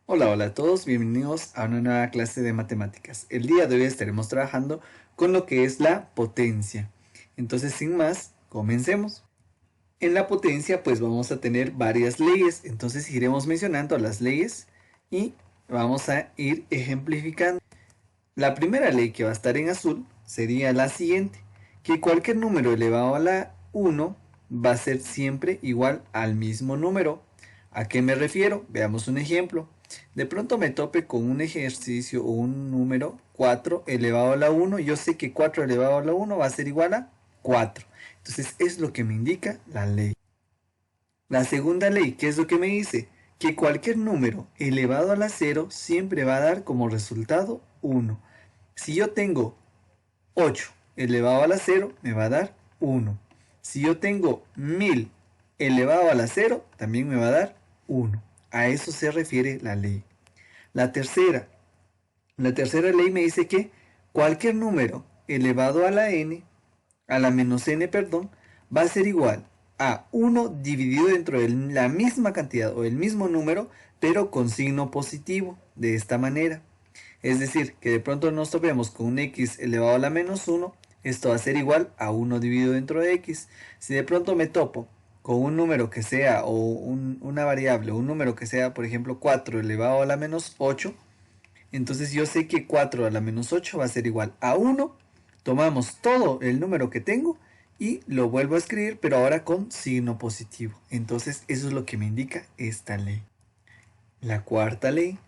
Hola, hola a todos, bienvenidos a una nueva clase de matemáticas. El día de hoy estaremos trabajando con lo que es la potencia. Entonces, sin más, comencemos. En la potencia, pues vamos a tener varias leyes. Entonces, iremos mencionando las leyes y vamos a ir ejemplificando. La primera ley que va a estar en azul sería la siguiente, que cualquier número elevado a la 1 va a ser siempre igual al mismo número. ¿A qué me refiero? Veamos un ejemplo. De pronto me tope con un ejercicio o un número 4 elevado a la 1. Yo sé que 4 elevado a la 1 va a ser igual a 4. Entonces es lo que me indica la ley. La segunda ley, ¿qué es lo que me dice? Que cualquier número elevado a la 0 siempre va a dar como resultado 1. Si yo tengo 8 elevado a la 0, me va a dar 1. Si yo tengo 1000 elevado a la 0, también me va a dar 1. A eso se refiere la ley. La tercera, la tercera ley me dice que cualquier número elevado a la n, a la menos n, perdón, va a ser igual a 1 dividido dentro de la misma cantidad o el mismo número, pero con signo positivo, de esta manera. Es decir, que de pronto nos topemos con un x elevado a la menos 1, esto va a ser igual a 1 dividido dentro de x. Si de pronto me topo con un número que sea, o una variable, o un número que sea, por ejemplo, 4 elevado a la menos 8, entonces yo sé que 4 a la menos 8 va a ser igual a 1. Tomamos todo el número que tengo y lo vuelvo a escribir, pero ahora con signo positivo. Entonces eso es lo que me indica esta ley. La cuarta ley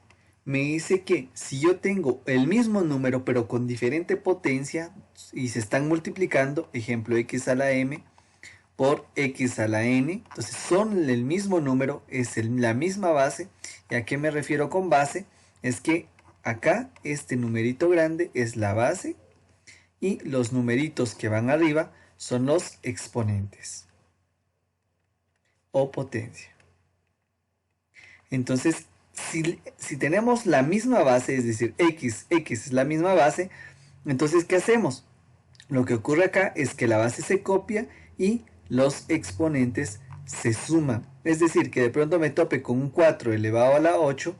me dice que si yo tengo el mismo número pero con diferente potencia y se están multiplicando, ejemplo x a la m por x a la n, entonces son el mismo número, es la misma base. ¿Y a qué me refiero con base? Es que acá este numerito grande es la base y los numeritos que van arriba son los exponentes o potencia. Entonces, si tenemos la misma base, es decir, x es la misma base, entonces, ¿qué hacemos? Lo que ocurre acá es que la base se copia y los exponentes se suman. Es decir, que de pronto me tope con un 4 elevado a la 8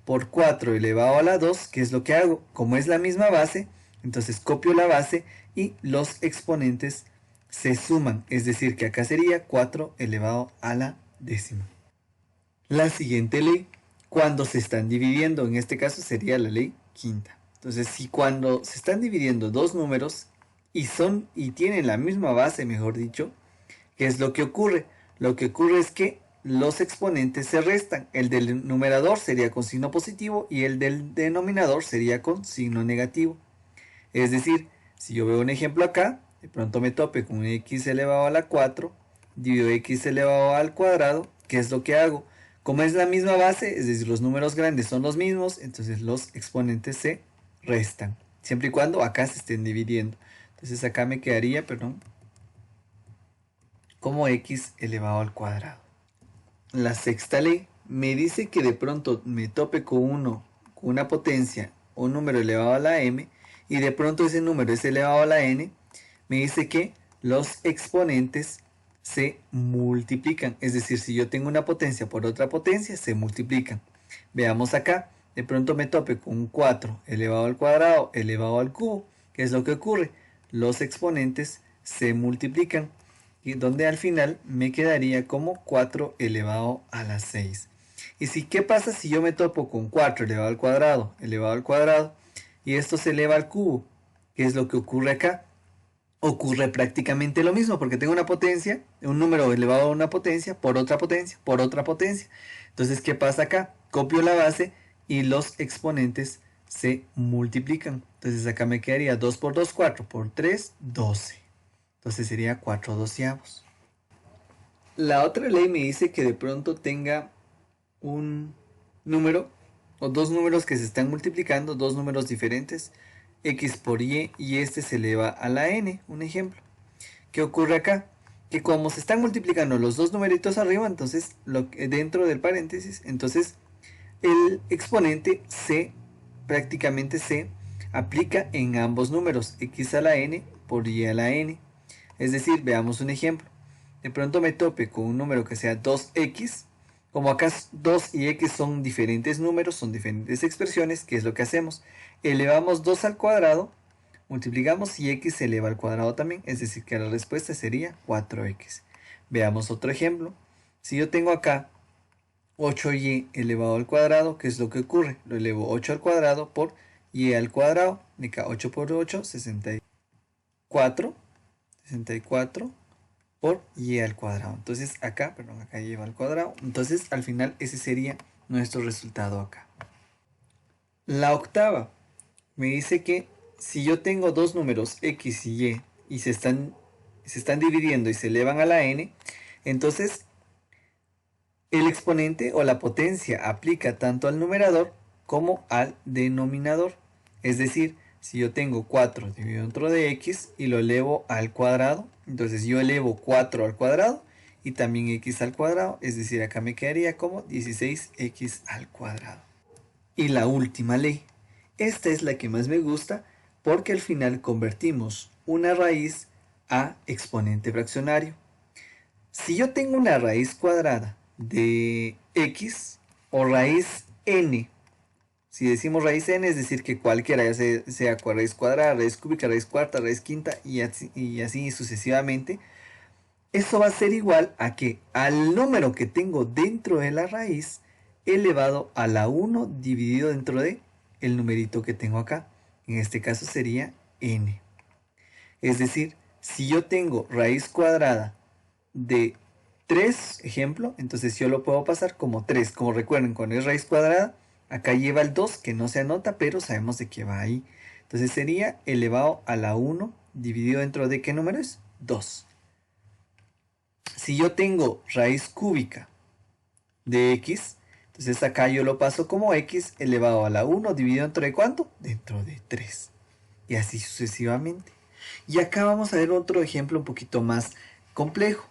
por 4 elevado a la 2, ¿qué es lo que hago? Como es la misma base, entonces copio la base y los exponentes se suman. Es decir, que acá sería 4 elevado a la décima. La siguiente ley, cuando se están dividiendo, en este caso sería la ley quinta. Entonces, si cuando se están dividiendo dos números y tienen la misma base, mejor dicho, ¿qué es lo que ocurre? Lo que ocurre es que los exponentes se restan. El del numerador sería con signo positivo y el del denominador sería con signo negativo. Es decir, si yo veo un ejemplo acá, de pronto me tope con x elevado a la 4, divido x elevado al cuadrado, ¿qué es lo que hago? Como es la misma base, es decir, los números grandes son los mismos, entonces los exponentes se restan, siempre y cuando acá se estén dividiendo. Entonces acá me quedaría, perdón, como x elevado al cuadrado. La sexta ley me dice que de pronto me tope con una potencia, un número elevado a la m, y de pronto ese número es elevado a la n, me dice que los exponentes se multiplican. Es decir, si yo tengo una potencia por otra potencia, se multiplican. Veamos acá, de pronto me tope con un 4 elevado al cuadrado elevado al cubo. ¿Qué es lo que ocurre? Los exponentes se multiplican y donde al final me quedaría como 4 elevado a la 6. Y si, ¿qué pasa si yo me topo con 4 elevado al cuadrado, y esto se eleva al cubo? ¿Qué es lo que ocurre acá? Ocurre prácticamente lo mismo, porque tengo una potencia, un número elevado a una potencia, por otra potencia, por otra potencia. Entonces, ¿qué pasa acá? Copio la base y los exponentes se multiplican. Entonces acá me quedaría 2 por 2, 4 por 3, 12. Entonces sería 4 doceavos. La otra ley me dice que de pronto tenga un número o dos números que se están multiplicando, dos números diferentes, x por y este se eleva a la n, un ejemplo. ¿Qué ocurre acá? Que como se están multiplicando los dos numeritos arriba, entonces dentro del paréntesis, entonces el exponente prácticamente se aplica en ambos números, x a la n por y a la n. Es decir, veamos un ejemplo. De pronto me tope con un número que sea 2x, Como acá 2 y x son diferentes números, son diferentes expresiones, ¿qué es lo que hacemos? Elevamos 2 al cuadrado, multiplicamos y x se eleva al cuadrado también, es decir que la respuesta sería 4x. Veamos otro ejemplo. Si yo tengo acá 8y elevado al cuadrado, ¿qué es lo que ocurre? Lo elevo 8 al cuadrado por y al cuadrado, de acá 8 por 8, 64, 64 por y al cuadrado. Entonces acá, perdón, acá lleva al cuadrado. Entonces al final ese sería nuestro resultado acá. La octava me dice que si yo tengo dos números x y y se están dividiendo y se elevan a la n, entonces el exponente o la potencia aplica tanto al numerador como al denominador. Es decir, si yo tengo 4 dividido dentro de x y lo elevo al cuadrado, entonces yo elevo 4 al cuadrado y también x al cuadrado, es decir, acá me quedaría como 16x al cuadrado. Y la última ley. Esta es la que más me gusta porque al final convertimos una raíz a exponente fraccionario. Si yo tengo una raíz cuadrada de x o raíz n, si decimos raíz n es decir que cualquiera, ya sea raíz cuadrada, raíz cúbica, raíz cuarta, raíz quinta y así sucesivamente, eso va a ser igual a que al número que tengo dentro de la raíz elevado a la 1 dividido dentro de el numerito que tengo acá. En este caso sería n. Es decir, si yo tengo raíz cuadrada de 3, ejemplo, entonces yo lo puedo pasar como 3. Como recuerden, cuando es raíz cuadrada, acá lleva el 2 que no se anota, pero sabemos de qué va ahí. Entonces sería elevado a la 1 dividido dentro de qué número es 2. Si yo tengo raíz cúbica de x, entonces acá yo lo paso como x elevado a la 1 dividido dentro de ¿cuánto? Dentro de 3. Y así sucesivamente. Y acá vamos a ver otro ejemplo un poquito más complejo.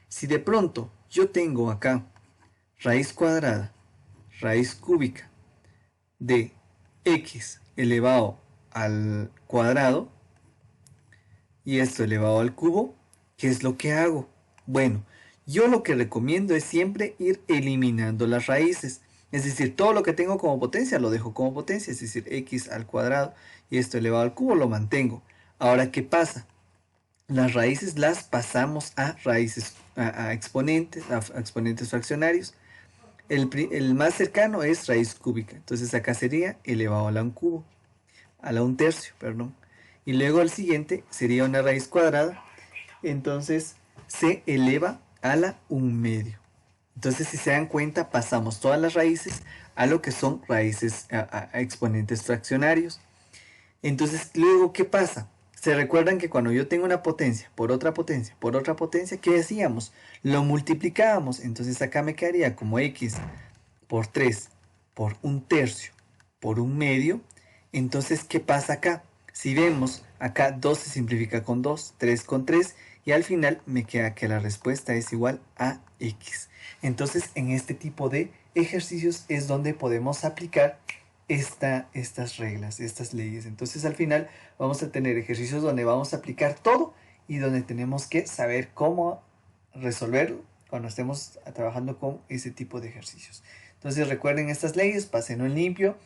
Si de pronto yo tengo acá raíz cuadrada, raíz cúbica de x elevado al cuadrado y esto elevado al cubo, ¿qué es lo que hago? Bueno, yo lo que recomiendo es siempre ir eliminando las raíces. Es decir, todo lo que tengo como potencia lo dejo como potencia, es decir, x al cuadrado y esto elevado al cubo lo mantengo. Ahora, ¿qué pasa? Las raíces las pasamos a raíces, a exponentes, a exponentes fraccionarios. El más cercano es raíz cúbica, entonces acá sería elevado a la 1 cubo, a la 1 tercio, perdón. Y luego el siguiente sería una raíz cuadrada, entonces se eleva a la 1 medio. Entonces, si se dan cuenta, pasamos todas las raíces a lo que son raíces a exponentes fraccionarios. Entonces, luego, ¿qué pasa? Se recuerdan que cuando yo tengo una potencia, por otra potencia, por otra potencia, ¿qué decíamos? Lo multiplicábamos. Entonces acá me quedaría como x por 3 por 1 tercio por 1 medio. Entonces, ¿qué pasa acá? Si vemos, acá 2 se simplifica con 2, 3 con 3, y al final me queda que la respuesta es igual a x. Entonces, en este tipo de ejercicios es donde podemos aplicar estas reglas, estas leyes. Entonces, al final vamos a tener ejercicios donde vamos a aplicar todo y donde tenemos que saber cómo resolverlo cuando estemos trabajando con ese tipo de ejercicios. Entonces recuerden estas leyes, pásenlo en limpio.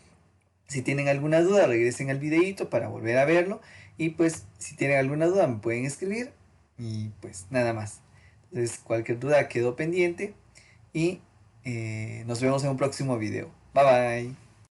Si tienen alguna duda, regresen al videito para volver a verlo. Y pues si tienen alguna duda me pueden escribir. Y pues nada más. Entonces cualquier duda quedó pendiente. Y nos vemos en un próximo video. Bye bye.